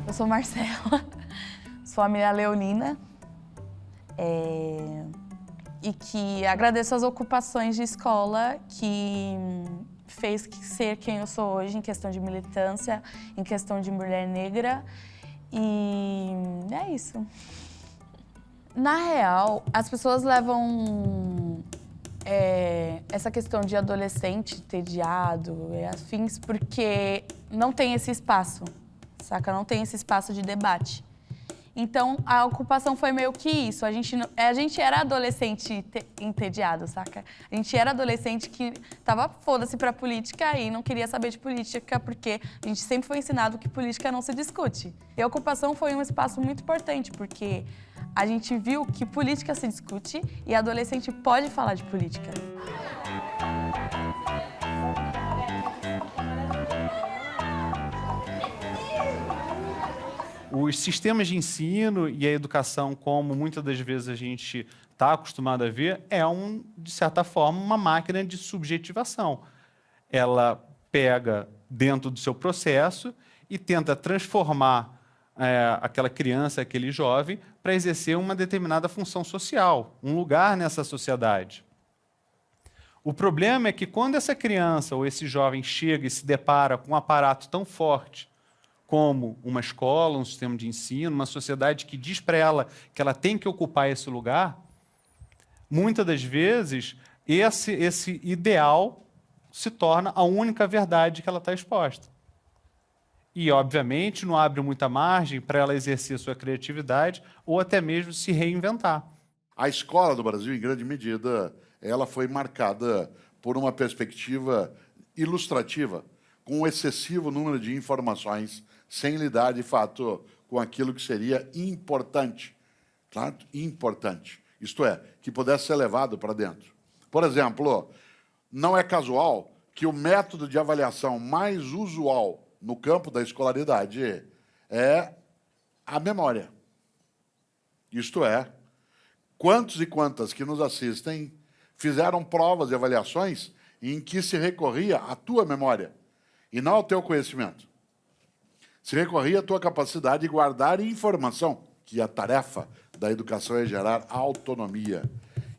Eu sou Marcela, sou a família leonina e que agradeço as ocupações de escola que fez ser quem eu sou hoje em questão de militância, em questão de mulher negra e é isso. Na real, as pessoas levam essa questão de adolescente entediado e afins porque não tem esse espaço, saca? Não tem esse espaço de debate. Então, a ocupação foi meio que isso. A gente era adolescente entediado, saca? A gente era adolescente que tava foda-se pra política e não queria saber de política porque a gente sempre foi ensinado que política não se discute. E a ocupação foi um espaço muito importante porque a gente viu que política se discute e adolescente pode falar de política. Os sistemas de ensino e a educação, como muitas das vezes a gente está acostumado a ver, de certa forma, uma máquina de subjetivação. Ela pega dentro do seu processo e tenta transformar aquela criança, aquele jovem, para exercer uma determinada função social, um lugar nessa sociedade. O problema é que quando essa criança ou esse jovem chega e se depara com um aparato tão forte como uma escola, um sistema de ensino, uma sociedade que diz para ela que ela tem que ocupar esse lugar, muitas das vezes esse ideal se torna a única verdade que ela está exposta. E, obviamente, não abre muita margem para ela exercer sua criatividade ou até mesmo se reinventar. A escola do Brasil, em grande medida, ela foi marcada por uma perspectiva ilustrativa, com um excessivo número de informações, sem lidar, de fato, com aquilo que seria importante. Claro, importante. Isto é, que pudesse ser levado para dentro. Por exemplo, não é casual que o método de avaliação mais usual no campo da escolaridade é a memória. Isto é, quantos e quantas que nos assistem fizeram provas e avaliações em que se recorria à tua memória e não ao teu conhecimento. Se recorria à tua capacidade de guardar informação, que a tarefa da educação é gerar autonomia.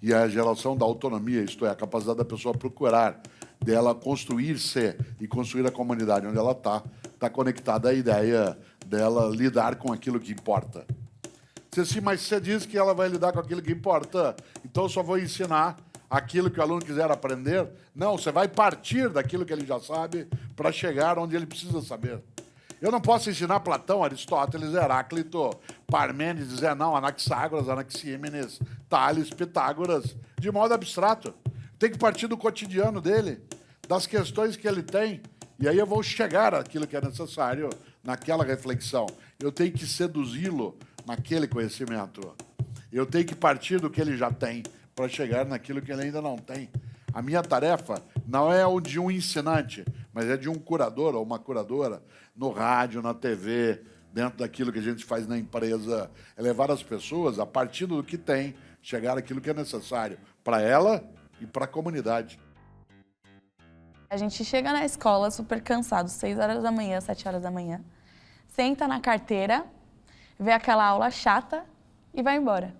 E a geração da autonomia, isto é, a capacidade da pessoa procurar, dela construir-se e construir a comunidade onde ela está conectada à ideia dela lidar com aquilo que importa. Mas você diz que ela vai lidar com aquilo que importa, então eu só vou ensinar aquilo que o aluno quiser aprender. Não, você vai partir daquilo que ele já sabe para chegar onde ele precisa saber. Eu não posso ensinar Platão, Aristóteles, Heráclito, Parmênides, Zenão, Anaxágoras, Anaxímenes, Tales, Pitágoras, de modo abstrato. Tem que partir do cotidiano dele, das questões que ele tem, e aí eu vou chegar àquilo que é necessário naquela reflexão. Eu tenho que seduzi-lo naquele conhecimento. Eu tenho que partir do que ele já tem para chegar naquilo que ele ainda não tem. A minha tarefa não é o de um ensinante, mas é de um curador ou uma curadora, no rádio, na TV, dentro daquilo que a gente faz na empresa, é levar as pessoas, a partir do que tem, chegar àquilo que é necessário para ela e para a comunidade. A gente chega na escola super cansado, 6 horas da manhã, 7 horas da manhã, senta na carteira, vê aquela aula chata e vai embora,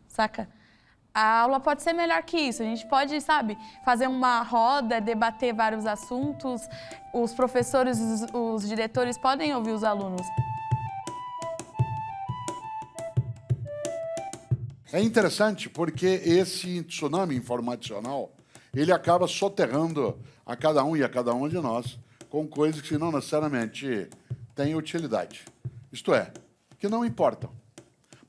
saca? A aula pode ser melhor que isso, a gente pode, sabe, fazer uma roda, debater vários assuntos, os professores, os diretores podem ouvir os alunos. É interessante porque esse tsunami informacional, ele acaba soterrando a cada um e a cada uma de nós com coisas que não necessariamente têm utilidade. Isto é, que não importam.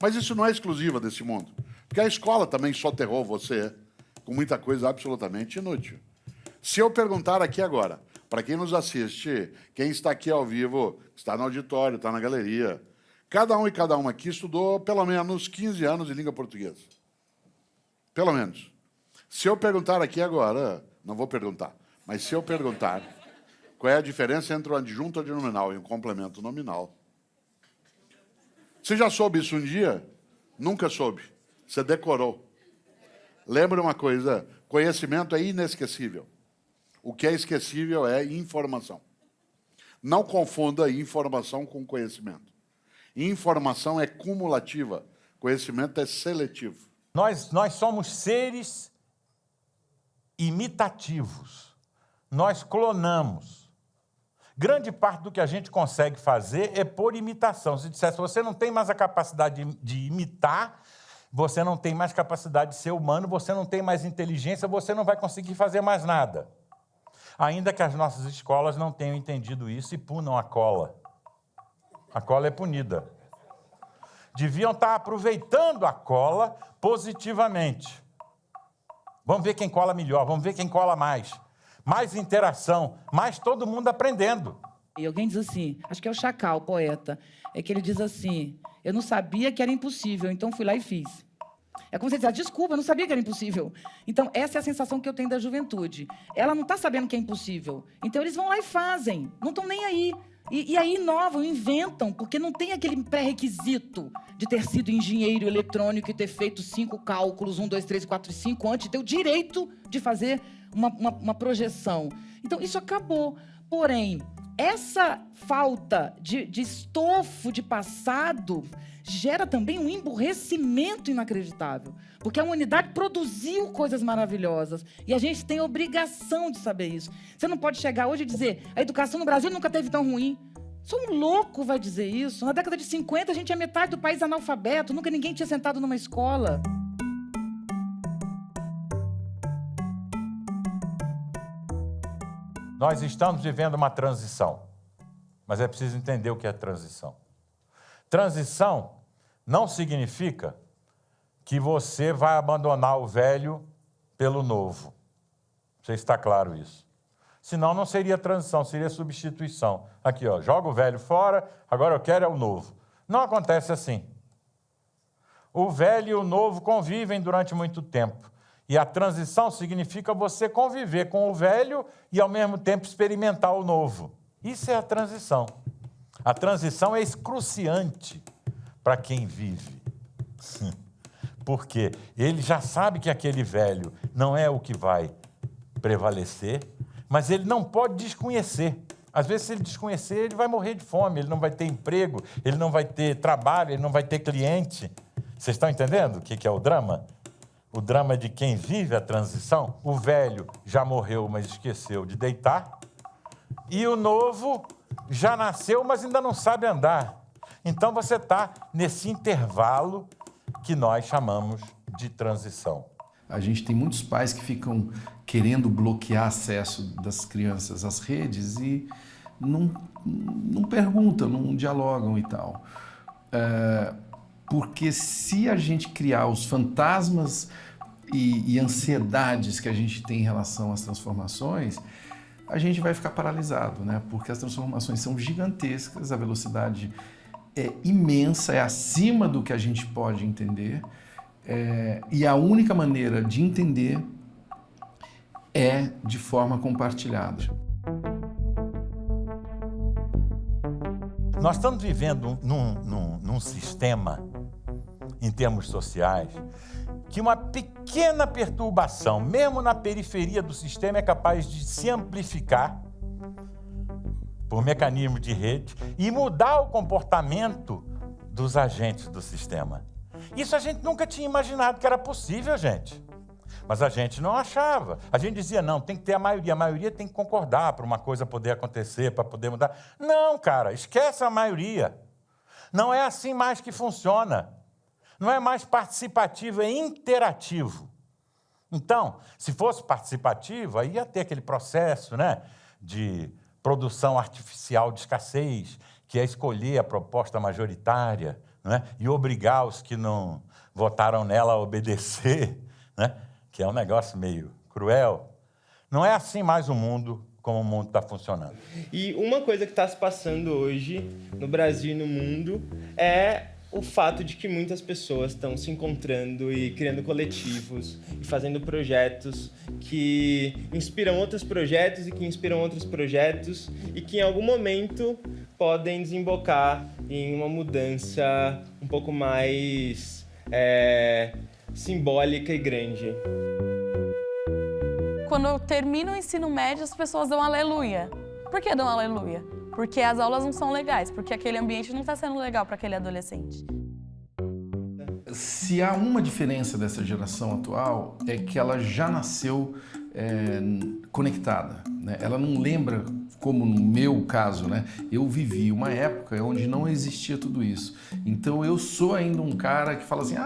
Mas isso não é exclusivo desse mundo. Porque a escola também soterrou você com muita coisa absolutamente inútil. Se eu perguntar aqui agora, para quem nos assiste, quem está aqui ao vivo, está no auditório, está na galeria, cada um e cada uma aqui estudou pelo menos 15 anos de língua portuguesa. Pelo menos. Se eu perguntar aqui agora, não vou perguntar, mas se eu perguntar qual é a diferença entre o adjunto adnominal e o complemento nominal, você já soube isso um dia? Nunca soube. Você decorou. Lembra uma coisa, conhecimento é inesquecível. O que é esquecível é informação. Não confunda informação com conhecimento. Informação é cumulativa, conhecimento é seletivo. Nós somos seres imitativos. Nós clonamos. Grande parte do que a gente consegue fazer é por imitação. Se dissesse, você não tem mais a capacidade de imitar, você não tem mais capacidade de ser humano, você não tem mais inteligência, você não vai conseguir fazer mais nada. Ainda que as nossas escolas não tenham entendido isso e punam a cola. A cola é punida. Deviam estar aproveitando a cola positivamente. Vamos ver quem cola melhor, vamos ver quem cola mais. Mais interação, mais todo mundo aprendendo. E alguém diz assim, acho que é o Chacal, o poeta, é que ele diz assim, eu não sabia que era impossível, então fui lá e fiz. É como se ele dissesse, desculpa, eu não sabia que era impossível. Então, essa é a sensação que eu tenho da juventude. Ela não está sabendo que é impossível. Então, eles vão lá e fazem, não estão nem aí. E aí inovam, inventam, porque não tem aquele pré-requisito de ter sido engenheiro eletrônico e ter feito 5 cálculos, 1, 2, 3, 4 e 5, antes de ter o direito de fazer uma projeção. Então, isso acabou. Porém, essa falta de estofo de passado gera também um emburrecimento inacreditável. Porque a humanidade produziu coisas maravilhosas. E a gente tem a obrigação de saber isso. Você não pode chegar hoje e dizer a educação no Brasil nunca teve tão ruim. Só um louco vai dizer isso. Na década de 50, a gente tinha metade do país analfabeto. Nunca ninguém tinha sentado numa escola. Nós estamos vivendo uma transição, mas é preciso entender o que é transição. Transição não significa que você vai abandonar o velho pelo novo. Você está claro isso? Senão não seria transição, seria substituição. Aqui, ó, joga o velho fora, agora eu quero é o novo. Não acontece assim. O velho e o novo convivem durante muito tempo. E a transição significa você conviver com o velho e, ao mesmo tempo, experimentar o novo. Isso é a transição. A transição é excruciante para quem vive. Porque ele já sabe que aquele velho não é o que vai prevalecer, mas ele não pode desconhecer. Às vezes, se ele desconhecer, ele vai morrer de fome, ele não vai ter emprego, ele não vai ter trabalho, ele não vai ter cliente. Vocês estão entendendo o que é o drama? O drama de quem vive a transição. O velho já morreu, mas esqueceu de deitar. E o novo já nasceu, mas ainda não sabe andar. Então você está nesse intervalo que nós chamamos de transição. A gente tem muitos pais que ficam querendo bloquear acesso das crianças às redes e não perguntam, não dialogam e tal. Porque se a gente criar os fantasmas e ansiedades que a gente tem em relação às transformações, a gente vai ficar paralisado, né? Porque as transformações são gigantescas, a velocidade é imensa, é acima do que a gente pode entender, e a única maneira de entender é de forma compartilhada. Nós estamos vivendo num sistema, em termos sociais, que uma pequena perturbação, mesmo na periferia do sistema, é capaz de se amplificar por mecanismo de rede e mudar o comportamento dos agentes do sistema. Isso a gente nunca tinha imaginado que era possível, gente. Mas a gente não achava. A gente dizia, não, tem que ter a maioria tem que concordar para uma coisa poder acontecer, para poder mudar. Não, cara, esquece a maioria. Não é assim mais que funciona. Não é mais participativo, é interativo. Então, se fosse participativo, aí ia ter aquele processo, né, de produção artificial de escassez, que é escolher a proposta majoritária, né, e obrigar os que não votaram nela a obedecer, né, que é um negócio meio cruel. Não é assim mais o mundo, como o mundo está funcionando. E uma coisa que está se passando hoje no Brasil e no mundo é o fato de que muitas pessoas estão se encontrando e criando coletivos e fazendo projetos que inspiram outros projetos e que inspiram outros projetos e que em algum momento podem desembocar em uma mudança um pouco mais simbólica e grande. Quando eu termino o ensino médio, as pessoas dão aleluia. Por que dão aleluia? porque as aulas não são legais, porque aquele ambiente não está sendo legal para aquele adolescente. Se há uma diferença dessa geração atual, é que ela já nasceu conectada, né? Ela não lembra, como no meu caso, né? Eu vivi uma época onde não existia tudo isso. Então eu sou ainda um cara que fala assim,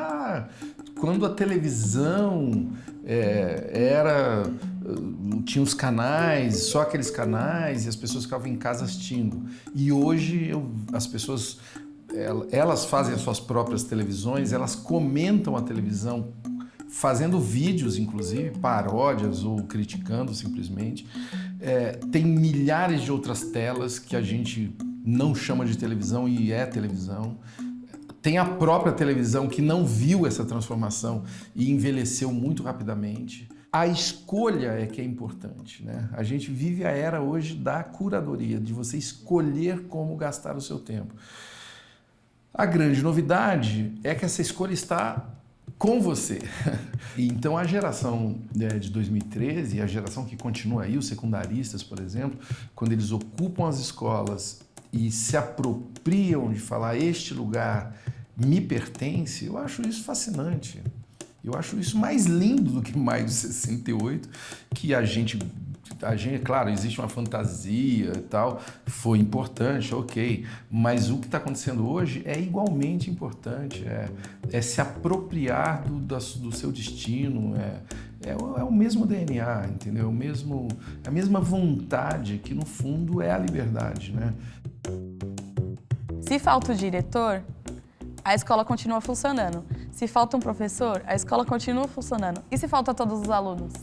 quando a televisão tinha os canais, só aqueles canais, e as pessoas ficavam em casa assistindo. E hoje as pessoas, elas fazem as suas próprias televisões, elas comentam a televisão, fazendo vídeos, inclusive, paródias ou criticando simplesmente. Tem milhares de outras telas que a gente não chama de televisão e é televisão. Tem a própria televisão que não viu essa transformação e envelheceu muito rapidamente. A escolha é que é importante, né? A gente vive a era hoje da curadoria, de você escolher como gastar o seu tempo. A grande novidade é que essa escolha está com você. Então a geração de 2013, a geração que continua aí, os secundaristas, por exemplo, quando eles ocupam as escolas e se apropriam de falar este lugar me pertence, eu acho isso fascinante. Eu acho isso mais lindo do que Maio de 68, que a gente, claro, existe uma fantasia e tal, foi importante, ok, mas o que está acontecendo hoje é igualmente importante, é se apropriar do seu destino, é o mesmo DNA, entendeu? A mesma vontade, que no fundo é a liberdade, né? Se falta o diretor, a escola continua funcionando. Se falta um professor, a escola continua funcionando. E se falta todos os alunos?